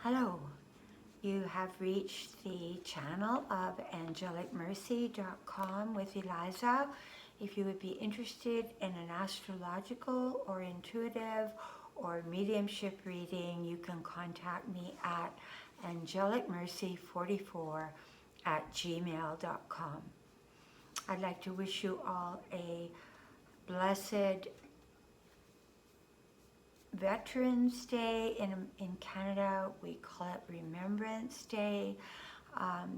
Hello, you have reached the channel of angelicmercy.com with Eliza. If you would be interested in an astrological or intuitive or mediumship reading, you can contact me at angelicmercy44@gmail.com. I'd like to wish you all a blessed Veterans Day. In Canada, we call it Remembrance Day.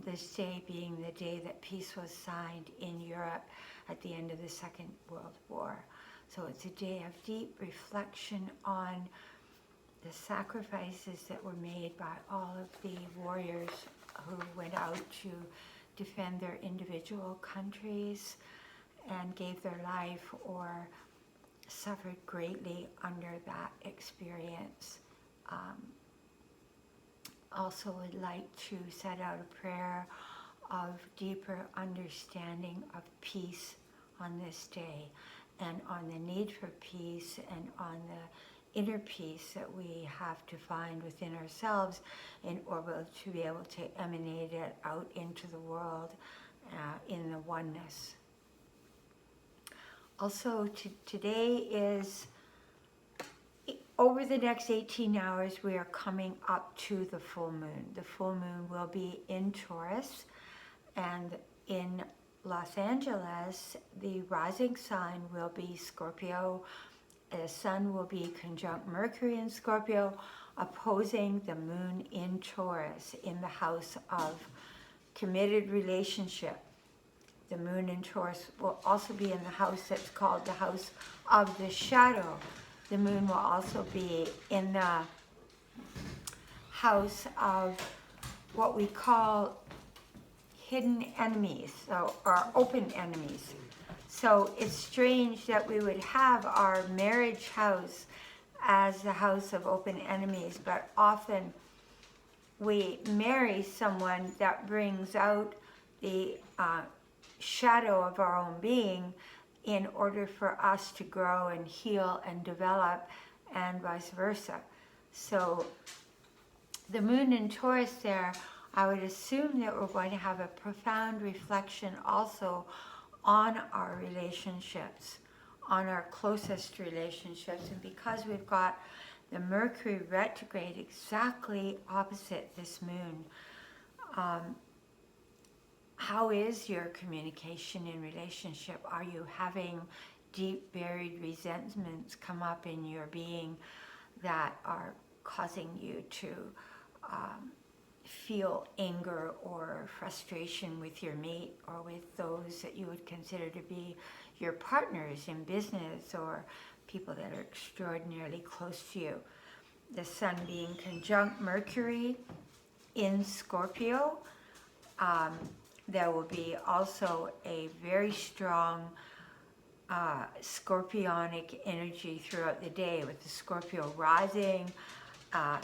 This day being the day that peace was signed in Europe at the end of the Second World War. So it's a day of deep reflection on the sacrifices that were made by all of the warriors who went out to defend their individual countries and gave their life or suffered greatly under that experience. Also would like to set out a prayer of deeper understanding of peace on this day, and on the need for peace, and on the inner peace that we have to find within ourselves in order to be able to emanate it out into the world in the oneness. Also, today is, over the next 18 hours, we are coming up to the full moon. The full moon will be in Taurus, and in Los Angeles, the rising sign will be Scorpio. The sun will be conjunct Mercury in Scorpio, opposing the moon in Taurus in the house of committed relationship. The moon in Taurus will also be in the house that's called the house of the shadow. The moon will also be in the house of what we call hidden enemies, or open enemies. So it's strange that we would have our marriage house as the house of open enemies, but often we marry someone that brings out the shadow of our own being in order for us to grow and heal and develop, and vice versa. So the moon in Taurus there, I would assume that we're going to have a profound reflection also on our relationships, on our closest relationships. And because we've got the Mercury retrograde exactly opposite this moon, how is your communication in relationship? Are you having deep buried resentments come up in your being that are causing you to feel anger or frustration with your mate, or with those that you would consider to be your partners in business, or people that are extraordinarily close to you? The sun being conjunct Mercury in Scorpio, there will be also a very strong scorpionic energy throughout the day, with the Scorpio rising,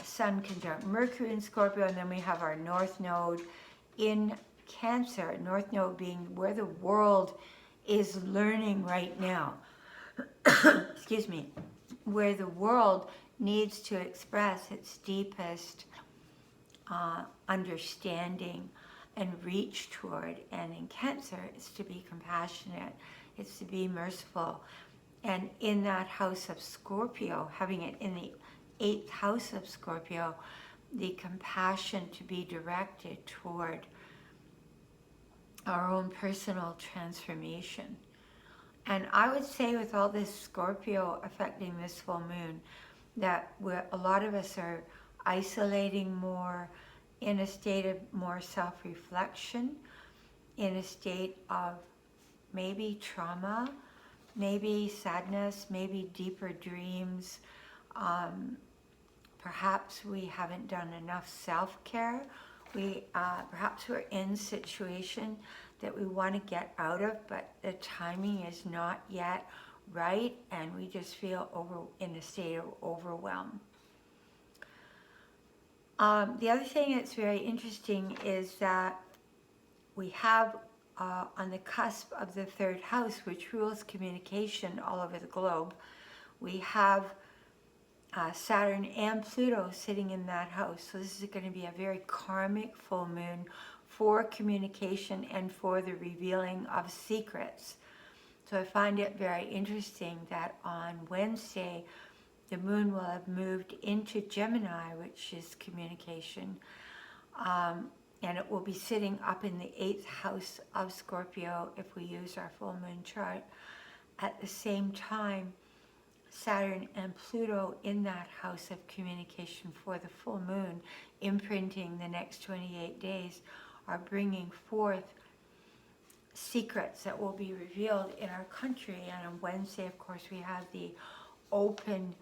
sun conjunct Mercury in Scorpio, and then we have our North Node in Cancer, North Node being where the world is learning right now. Excuse me, where the world needs to express its deepest understanding and reach toward. And in Cancer, it's to be compassionate, it's to be merciful. And in that house of Scorpio, having it in the 8th house of Scorpio, the compassion to be directed toward our own personal transformation. And I would say, with all this Scorpio affecting this full moon, that a lot of us are isolating more, in a state of more self-reflection, in a state of maybe trauma, maybe sadness, maybe deeper dreams. Perhaps we haven't done enough self-care. Perhaps we're in a situation that we want to get out of, but the timing is not yet right, and we just feel in a state of overwhelm. The other thing that's very interesting is that we have on the cusp of the 3rd house, which rules communication all over the globe, we have Saturn and Pluto sitting in that house. So this is going to be a very karmic full moon for communication and for the revealing of secrets. So I find it very interesting that on Wednesday, the moon will have moved into Gemini, which is communication, and it will be sitting up in the 8th house of Scorpio if we use our full moon chart. At the same time, Saturn and Pluto in that house of communication for the full moon, imprinting the next 28 days, are bringing forth secrets that will be revealed in our country. And on Wednesday, of course, we have the open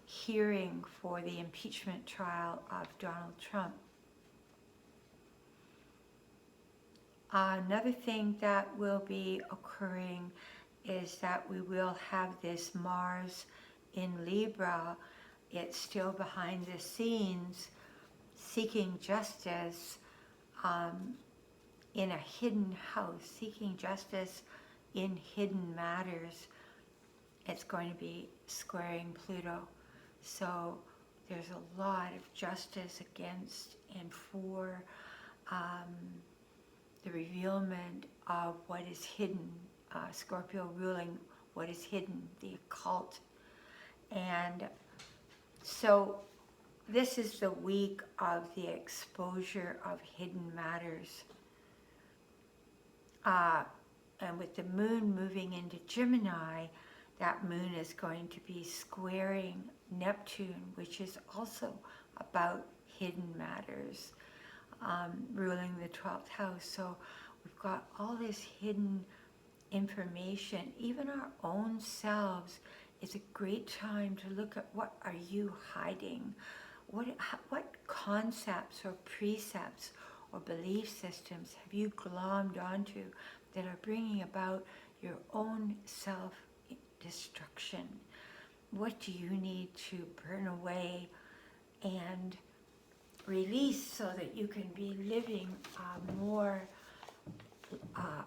hearing for the impeachment trial of Donald Trump. Another thing that will be occurring is that we will have this Mars in Libra. It's still behind the scenes, seeking justice in a hidden house, seeking justice in hidden matters. It's going to be squaring Pluto. So there's a lot of justice against and for the revealment of what is hidden. Scorpio ruling what is hidden, the occult. And so this is the week of the exposure of hidden matters. And with the moon moving into Gemini, that moon is going to be squaring Neptune, which is also about hidden matters, ruling the 12th house. So we've got all this hidden information. Even our own selves, it's a great time to look at what are you hiding? What concepts or precepts or belief systems have you glommed onto that are bringing about your own self-destruction? What do you need to burn away and release so that you can be living a more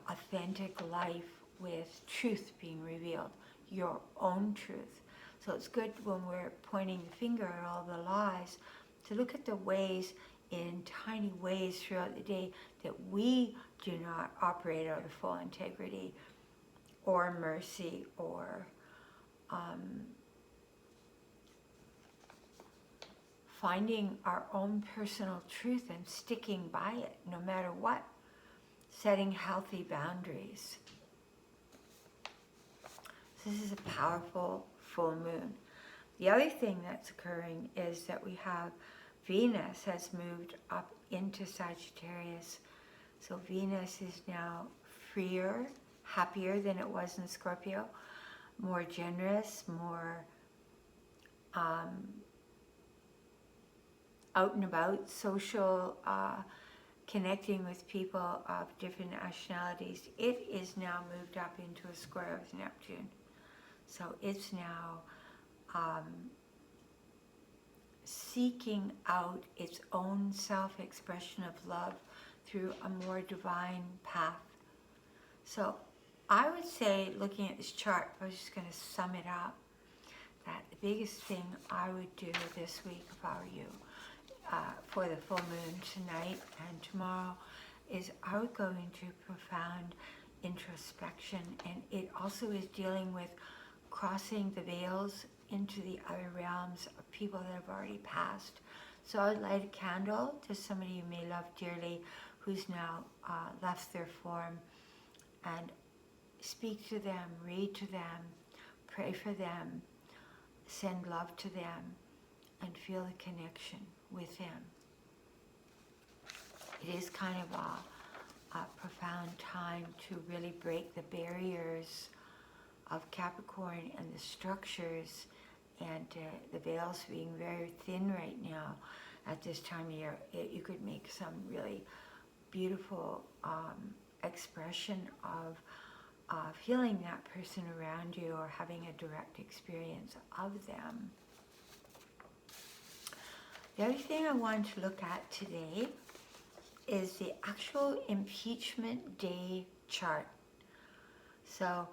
authentic life with truth being revealed, your own truth? So it's good when we're pointing the finger at all the lies to look at the ways, in tiny ways throughout the day, that we do not operate out of full integrity or mercy or finding our own personal truth and sticking by it no matter what, setting healthy boundaries. This is a powerful full moon. The other thing that's occurring is that we have Venus has moved up into Sagittarius. So Venus is now freer, happier than it was in Scorpio, more generous, more out and about, social, connecting with people of different nationalities. It is now moved up into a square with Neptune. So it's now seeking out its own self-expression of love through a more divine path. So I would say, looking at this chart, I was just going to sum it up, that the biggest thing I would do this week, if I were you, for the full moon tonight and tomorrow, is I would go into profound introspection. And it also is dealing with crossing the veils into the other realms of people that have already passed. So I would light a candle to somebody you may love dearly who's now left their form, and speak to them, read to them, pray for them, send love to them, and feel the connection with them. It is kind of a profound time to really break the barriers of Capricorn and the structures, and the veils being very thin right now at this time of year. You could make some really beautiful expression of feeling that person around you or having a direct experience of them. The other thing I want to look at today is the actual impeachment day chart. So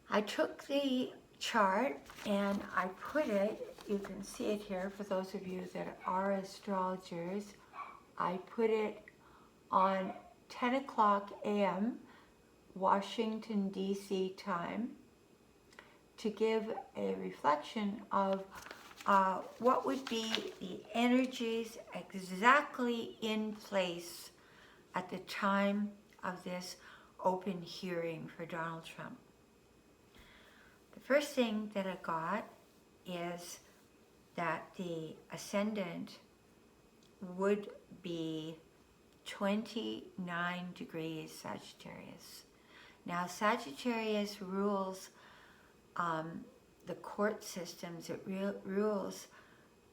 I took the chart and I put it you can see it here for those of you that are astrologers. I put it on 10 o'clock a.m. Washington, D.C. time to give a reflection of what would be the energies exactly in place at the time of this open hearing for Donald Trump. The first thing that I got is that the ascendant would be 29 degrees Sagittarius. Now, Sagittarius rules the court systems, it rules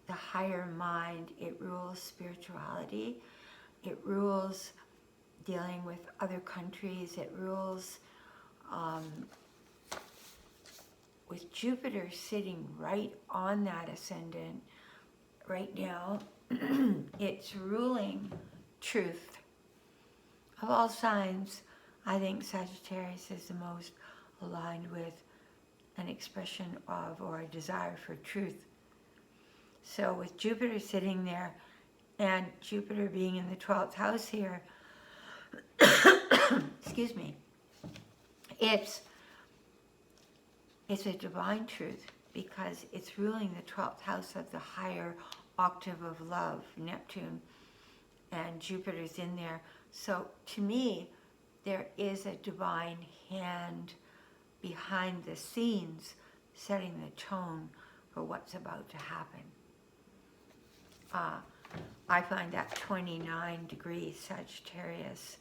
the higher mind, it rules spirituality, it rules dealing with other countries, it rules with Jupiter sitting right on that ascendant right now. It's ruling truth. Of all signs, I think Sagittarius is the most aligned with an expression of or a desire for truth. So with Jupiter sitting there and Jupiter being in the 12th house here, excuse me, it's a divine truth because it's ruling the 12th house of the higher octave of love, Neptune, and Jupiter's in there. So to me, there is a divine hand behind the scenes setting the tone for what's about to happen. I find that 29 degrees Sagittarius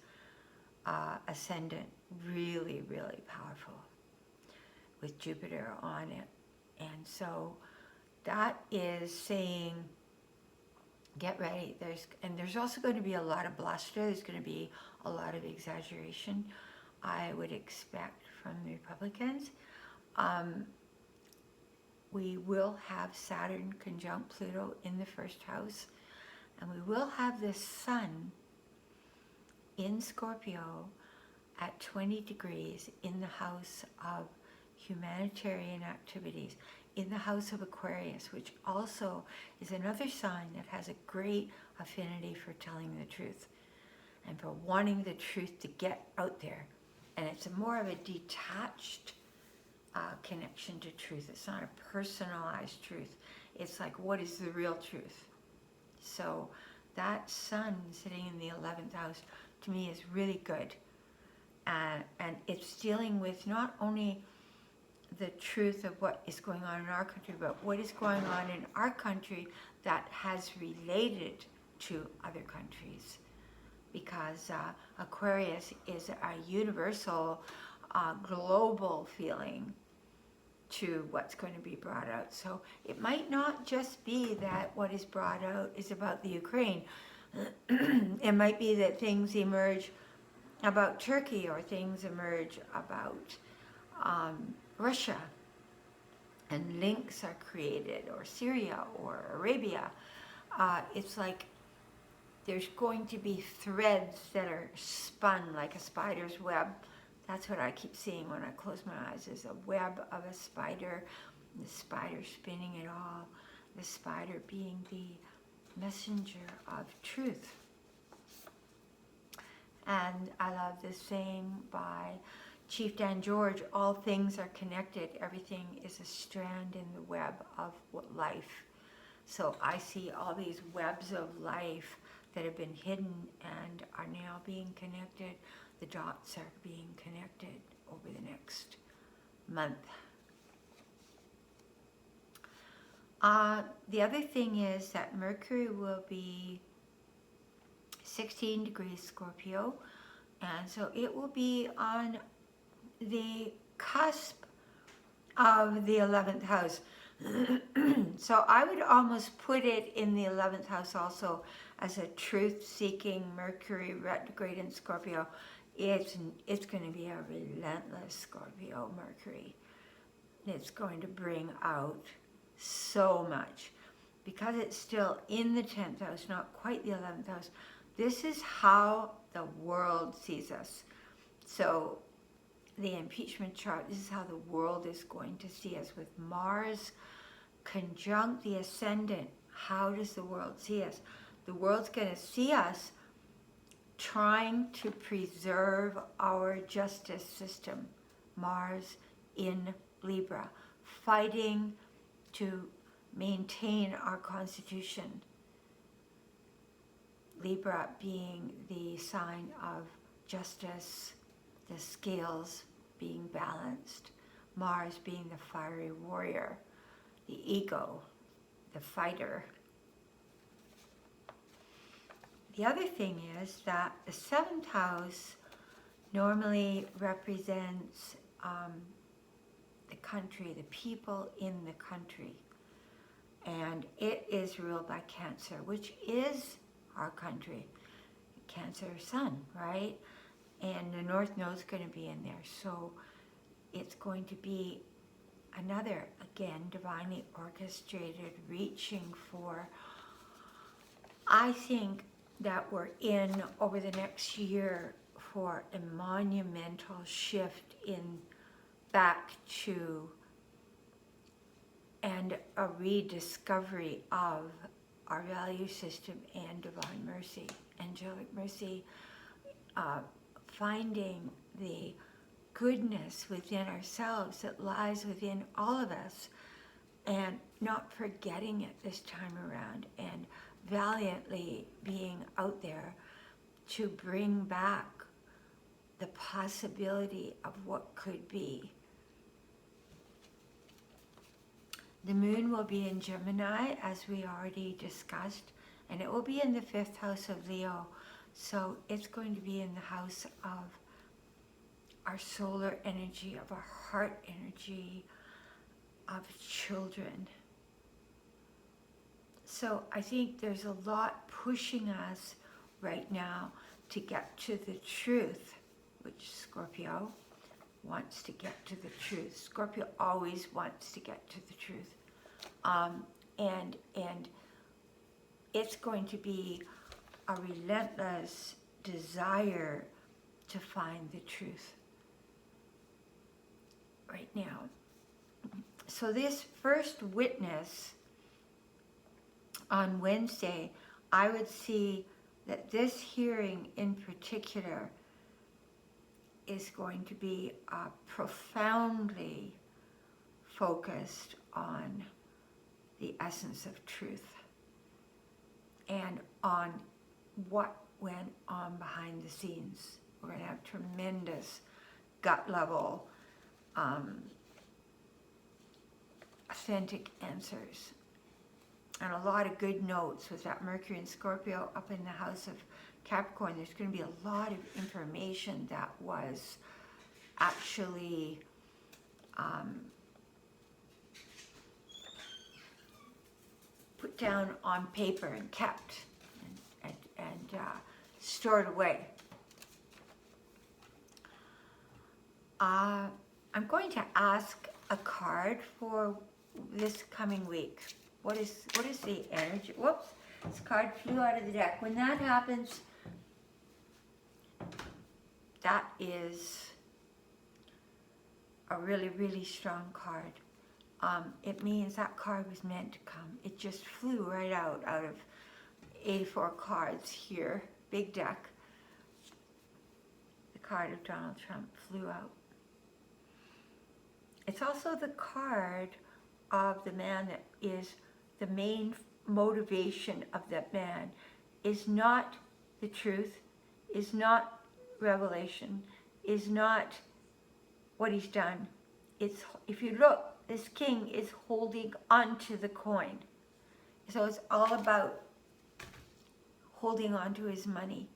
ascendant really, really powerful with Jupiter on it. And so that is saying, get ready. There's also going to be a lot of bluster. There's going to be a lot of exaggeration, I would expect, from the Republicans. We will have Saturn conjunct Pluto in the first house, and we will have the Sun in Scorpio at 20 degrees in the house of humanitarian activities, in the house of Aquarius, which also is another sign that has a great affinity for telling the truth and for wanting the truth to get out there. And it's more of a detached connection to truth. It's not a personalized truth. It's like, what is the real truth? So that Sun sitting in the 11th house, to me, is really good. And it's dealing with not only the truth of what is going on in our country, but what is going on in our country that has related to other countries. Because Aquarius is a universal, global feeling to what's going to be brought out. So it might not just be that what is brought out is about the Ukraine. It might be that things emerge about Turkey, or things emerge about Russia, and links are created, or Syria, or Arabia. It's like there's going to be threads that are spun like a spider's web. That's what I keep seeing when I close my eyes, is a web of a spider, the spider spinning it all, the spider being the messenger of truth. And I love the saying by Chief Dan George, all things are connected. Everything is a strand in the web of life. So I see all these webs of life that have been hidden and are now being connected. The dots are being connected over the next month. The other thing is that Mercury will be 16 degrees Scorpio, and so it will be on the cusp of the 11th house. So I would almost put it in the 11th house also as a truth-seeking Mercury retrograde in Scorpio. It's going to be a relentless Scorpio Mercury. It's going to bring out so much. Because it's still in the 10th house, not quite the 11th house, this is how the world sees us. So the impeachment chart, this is how the world is going to see us, with Mars conjunct the ascendant, how does the world see us? The world's going to see us trying to preserve our justice system. Mars in Libra, fighting to maintain our constitution. Libra being the sign of justice, the scales being balanced. Mars being the fiery warrior, the ego, the fighter. The other thing is that the 7th house normally represents the country, the people in the country. And it is ruled by Cancer, which is our country. Cancer sun, right? And the North Node's going to be in there. So it's going to be another, again, divinely orchestrated, reaching for, I think that we're in over the next year for a monumental shift in back to and a rediscovery of our value system and divine mercy, angelic mercy, finding the goodness within ourselves that lies within all of us and not forgetting it this time around and valiantly being out there to bring back the possibility of what could be. The moon will be in Gemini, as we already discussed, and it will be in the 5th house of Leo. So it's going to be in the house of our solar energy, of our heart energy, of children. So I think there's a lot pushing us right now to get to the truth, which Scorpio wants to get to the truth. Scorpio always wants to get to the truth. And it's going to be a relentless desire to find the truth right now. So this first witness on Wednesday, I would see that this hearing in particular is going to be profoundly focused on the essence of truth and on what went on behind the scenes. We're going to have tremendous gut level, authentic answers. And a lot of good notes with that Mercury and Scorpio up in the house of Capricorn. There's going to be a lot of information that was actually put down on paper and kept and stored away. I'm going to ask a card for this coming week. What is the energy? Whoops, this card flew out of the deck. When that happens, that is a really, really strong card. It means that card was meant to come. It just flew right out of 84 cards here, big deck. The card of Donald Trump flew out. It's also the card of the man that is the main motivation of that man is not the truth, is not revelation, is not what he's done. It's, if you look, this king is holding onto the coin. So it's all about holding on to his money.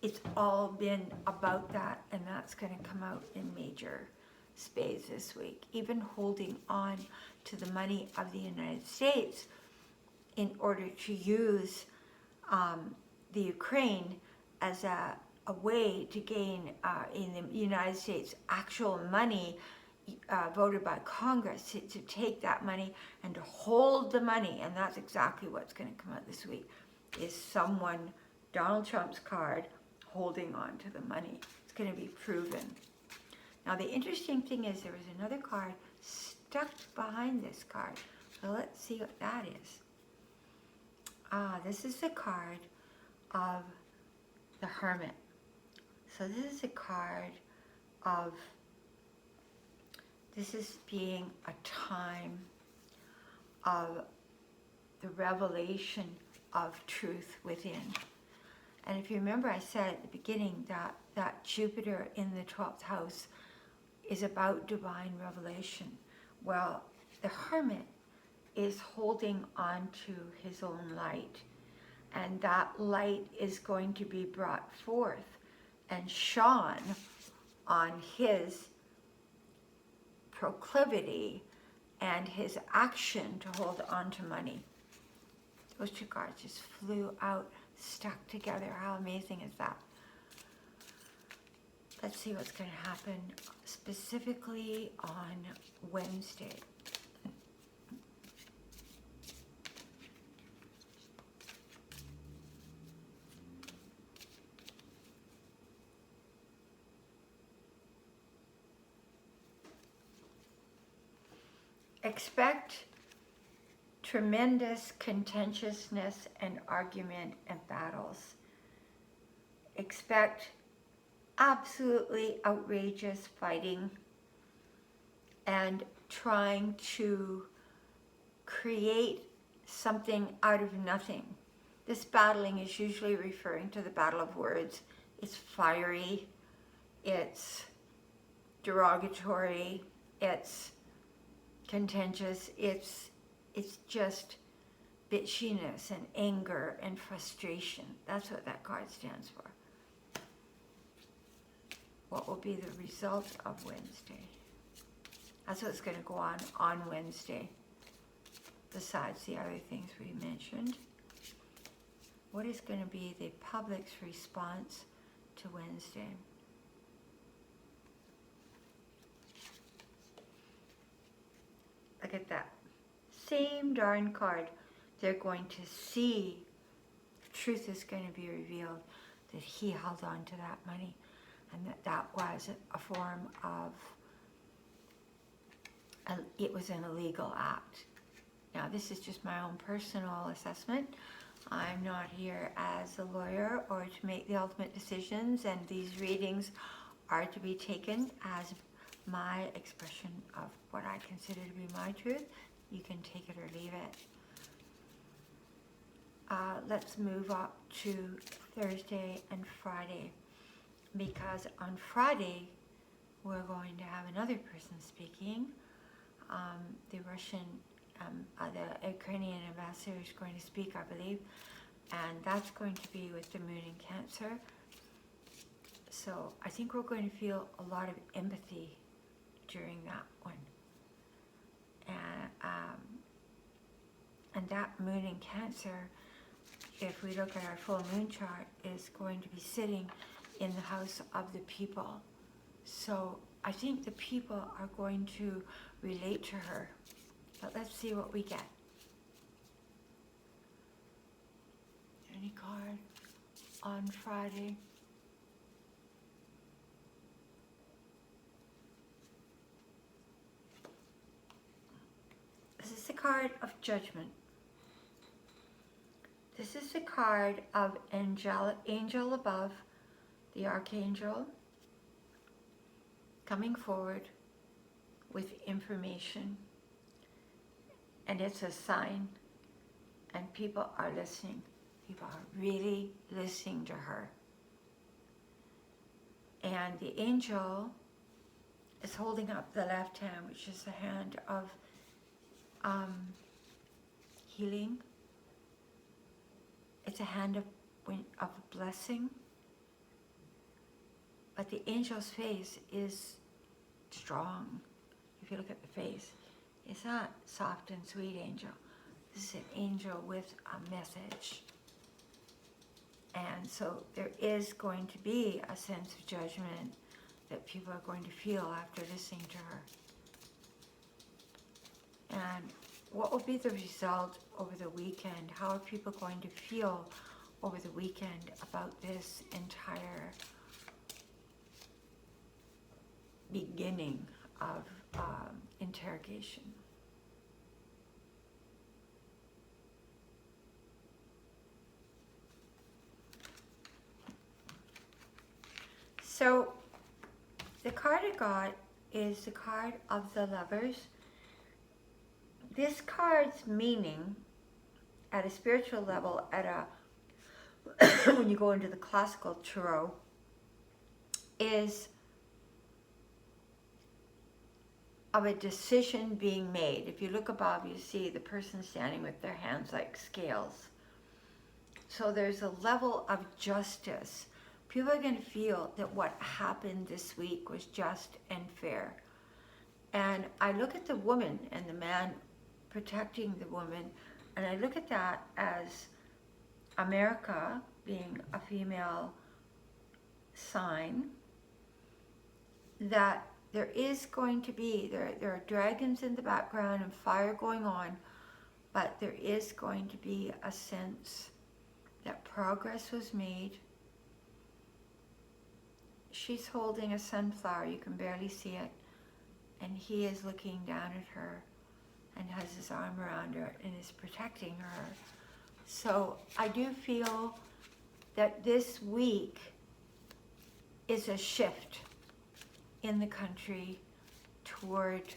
It's all been about that, and that's going to come out in major spades this week. Even holding on to the money of the United States in order to use the Ukraine as a way to gain in the United States actual money voted by Congress to take that money and to hold the money. And that's exactly what's going to come out this week, is someone, Donald Trump's card, holding on to the money. It's going to be proven. Now the interesting thing is there was another card stuck behind this card. So let's see what that is. This is the card of the Hermit. So this is a card of, this is being a time of the revelation of truth within. And if you remember, I said at the beginning that Jupiter in the 12th house is about divine revelation. Well, the Hermit is holding on to his own light, and that light is going to be brought forth and shone on his proclivity and his action to hold on to money. Those two cards just flew out, stuck together. How amazing is that? Let's see what's going to happen specifically on Wednesday. Expect tremendous contentiousness and argument and battles. Expect absolutely outrageous fighting and trying to create something out of nothing. This battling is usually referring to the battle of words. It's fiery, it's derogatory, it's contentious, it's just bitchiness and anger and frustration. That's what that card stands for. What will be the result of Wednesday? That's what's going to go on Wednesday, besides the other things we mentioned. What is going to be the public's response to Wednesday? Look at that. Same darn card. They're going to see, truth is going to be revealed, that he held on to that money, and that was a form of, it was an illegal act. Now, this is just my own personal assessment. I'm not here as a lawyer or to make the ultimate decisions, and these readings are to be taken as my expression of what I consider to be my truth. You can take it or leave it. Let's move up to Thursday and Friday, because on Friday we're going to have another person speaking. The Russian, the Ukrainian ambassador is going to speak, I believe, and that's going to be with the Moon in Cancer. So I think we're going to feel a lot of empathy during that one. And that Moon in Cancer, if we look at our full moon chart, is going to be sitting in the house of the people. So I think the people are going to relate to her. But let's see what we get. Any card on Friday? This is the card of Judgment. This is the card of angel above, the archangel, coming forward with information. And it's a sign, and people are listening. People are really listening to her. And the angel is holding up the left hand, which is the hand of healing. It's a hand of blessing. But the angel's face is strong. If you look at the face, it's not soft and sweet angel. This is an angel with a message. And so there is going to be a sense of judgment that people are going to feel after listening to her. And what will be the result over the weekend? How are people going to feel over the weekend about this entire beginning of interrogation? So the card I got is the card of the Lovers. This card's meaning at a spiritual level, when you go into the classical tarot, is of a decision being made. If you look above, you see the person standing with their hands like scales. So there's a level of justice. People are going to feel that what happened this week was just and fair. And I look at the woman and the man protecting the woman, and I look at that as America being a female sign, that there is going to be, there are dragons in the background and fire going on, but there is going to be a sense that progress was made. She's holding a sunflower, you can barely see it, and he is looking down at her and has his arm around her and is protecting her. So I do feel that this week is a shift in the country toward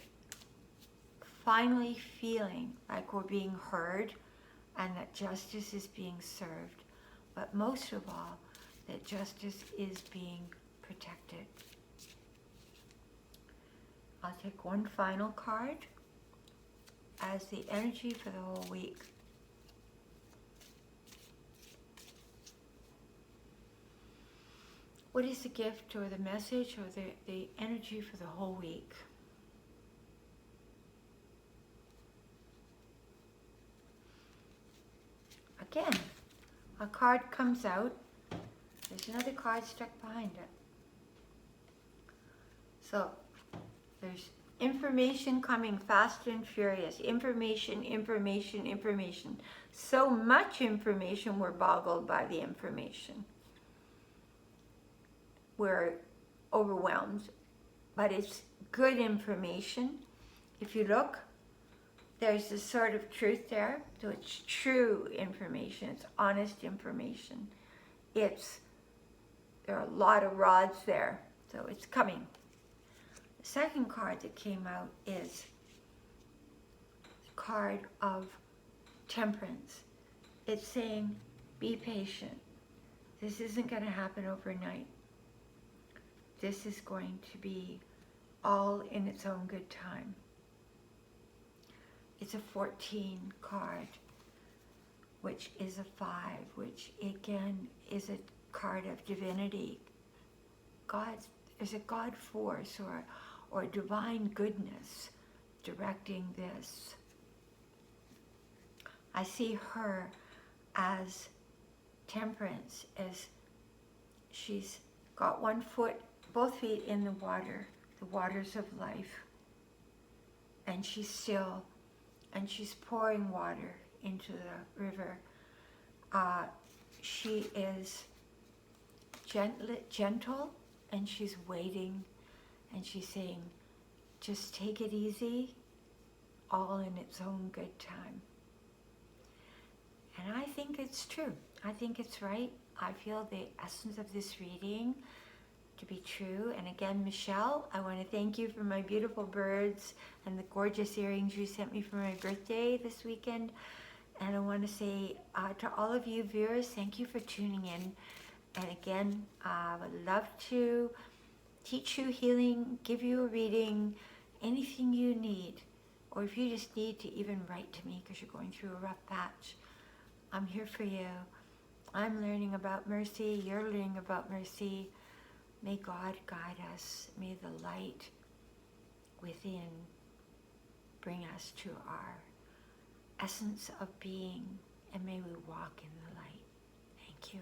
finally feeling like we're being heard and that justice is being served, but most of all, that justice is being protected. I'll take one final card as the energy for the whole week. What is the gift or the message or the energy for the whole week? Again, a card comes out. There's another card stuck behind it. So there's information coming fast and furious. Information, information, information. So much information, we're boggled by the information. We're overwhelmed, but it's good information. If you look, there's a sort of truth there. So it's true information, it's honest information. There are a lot of rods there, so it's coming. The second card that came out is the card of temperance. It's saying, be patient. This isn't going to happen overnight. This is going to be all in its own good time. It's a 14 card, which is a 5, which again is a card of divinity. There's a God force or divine goodness directing this. I see her as temperance, as she's got both feet in the waters of life, and she's still, and she's pouring water into the river. She is gentle, and she's waiting, and she's saying, just take it easy, all in its own good time. And I think it's true. I think it's right. I feel the essence of this reading to be true. And again, Michelle, I want to thank you for my beautiful birds and the gorgeous earrings you sent me for my birthday this weekend. And I want to say to all of you viewers, thank you for tuning in. And again, I would love to teach you healing, give you a reading, anything you need. Or if you just need to even write to me because you're going through a rough patch, I'm here for you. I'm learning about mercy, you're learning about mercy. May God guide us. May the light within bring us to our essence of being, and may we walk in the light. Thank you.